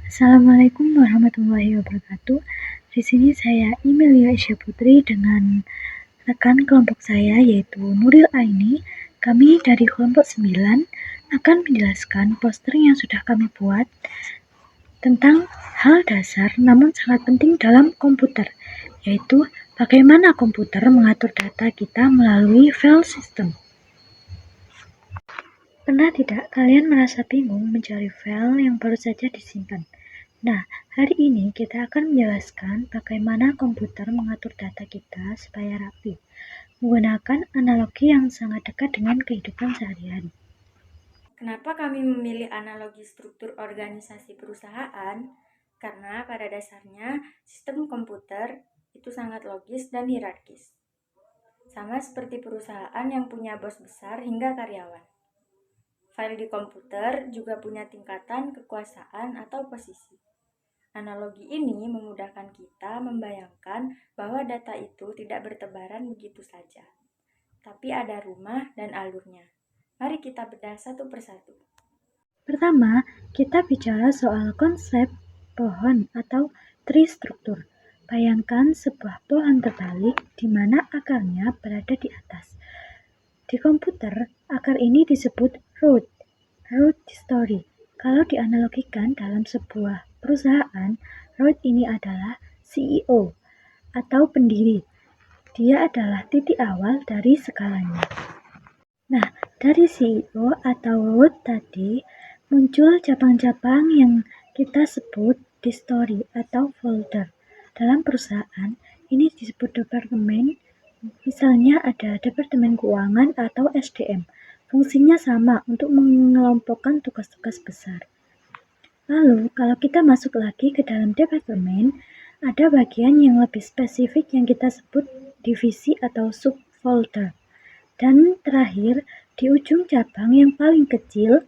Assalamualaikum warahmatullahi wabarakatuh. Di sini saya Emilia Isya Putri dengan rekan kelompok saya yaitu Nuril Aini. Kami dari kelompok 9 akan menjelaskan poster yang sudah kami buat tentang hal dasar namun sangat penting dalam komputer, yaitu bagaimana komputer mengatur data kita melalui file system. Pernah tidak kalian merasa bingung mencari file yang baru saja disimpan? Nah, hari ini kita akan menjelaskan bagaimana komputer mengatur data kita supaya rapi, menggunakan analogi yang sangat dekat dengan kehidupan sehari-hari. Kenapa kami memilih analogi struktur organisasi perusahaan? Karena pada dasarnya sistem komputer itu sangat logis dan hierarkis. Sama seperti perusahaan yang punya bos besar hingga karyawan. File di komputer juga punya tingkatan kekuasaan atau posisi. Analogi ini memudahkan kita membayangkan bahwa data itu tidak bertebaran begitu saja, tapi ada rumah dan alurnya. Mari kita bedah satu persatu. Pertama, kita bicara soal konsep pohon atau tree struktur. Bayangkan sebuah pohon terbalik di mana akarnya berada di atas. Di komputer, akar ini disebut root story. Kalau dianalogikan dalam sebuah perusahaan, root ini adalah CEO atau pendiri. Dia adalah titik awal dari segalanya. Nah, dari CEO atau root tadi muncul cabang-cabang yang kita sebut di story atau folder. Dalam perusahaan, ini disebut departemen. Misalnya ada departemen keuangan atau SDM. Fungsinya sama untuk mengelompokkan tugas-tugas besar. Lalu, kalau kita masuk lagi ke dalam departemen, ada bagian yang lebih spesifik yang kita sebut divisi atau subfolder. Dan terakhir, di ujung cabang yang paling kecil,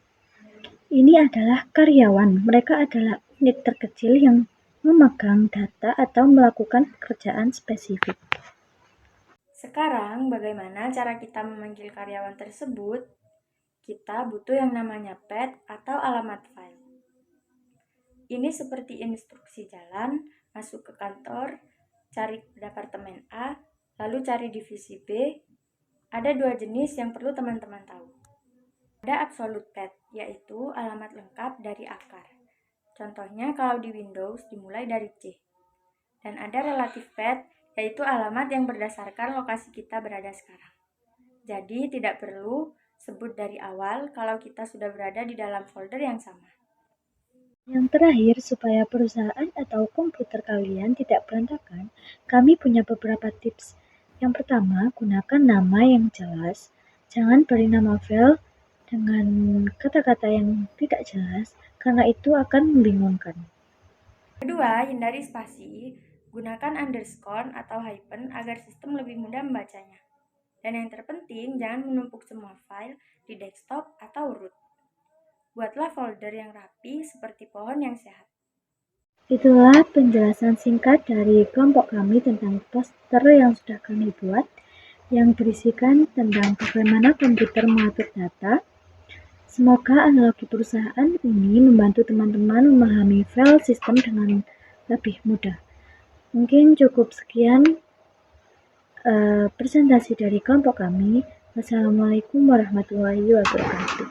ini adalah karyawan. Mereka adalah unit terkecil yang memegang data atau melakukan pekerjaan spesifik. Sekarang, bagaimana cara kita memanggil karyawan tersebut? Kita butuh yang namanya path atau alamat file. Ini seperti instruksi jalan, masuk ke kantor, cari departemen A, lalu cari divisi B. Ada dua jenis yang perlu teman-teman tahu. Ada absolute path, yaitu alamat lengkap dari akar. Contohnya kalau di Windows dimulai dari C. Dan ada relative path, yaitu alamat yang berdasarkan lokasi kita berada sekarang. Jadi tidak perlu sebut dari awal kalau kita sudah berada di dalam folder yang sama. Yang terakhir, supaya perusahaan atau komputer kalian tidak berantakan, kami punya beberapa tips. Yang pertama, gunakan nama yang jelas. Jangan beri nama file dengan kata-kata yang tidak jelas, karena itu akan membingungkan. Kedua, hindari spasi. Gunakan underscore atau hyphen agar sistem lebih mudah membacanya. Dan yang terpenting, jangan menumpuk semua file di desktop atau root. Buatlah folder yang rapi seperti pohon yang sehat. Itulah penjelasan singkat dari kelompok kami tentang poster yang sudah kami buat, yang berisikan tentang bagaimana komputer mengatur data. Semoga analogi perusahaan ini membantu teman-teman memahami file system dengan lebih mudah. Mungkin cukup sekian presentasi dari kelompok kami. Wassalamualaikum warahmatullahi wabarakatuh.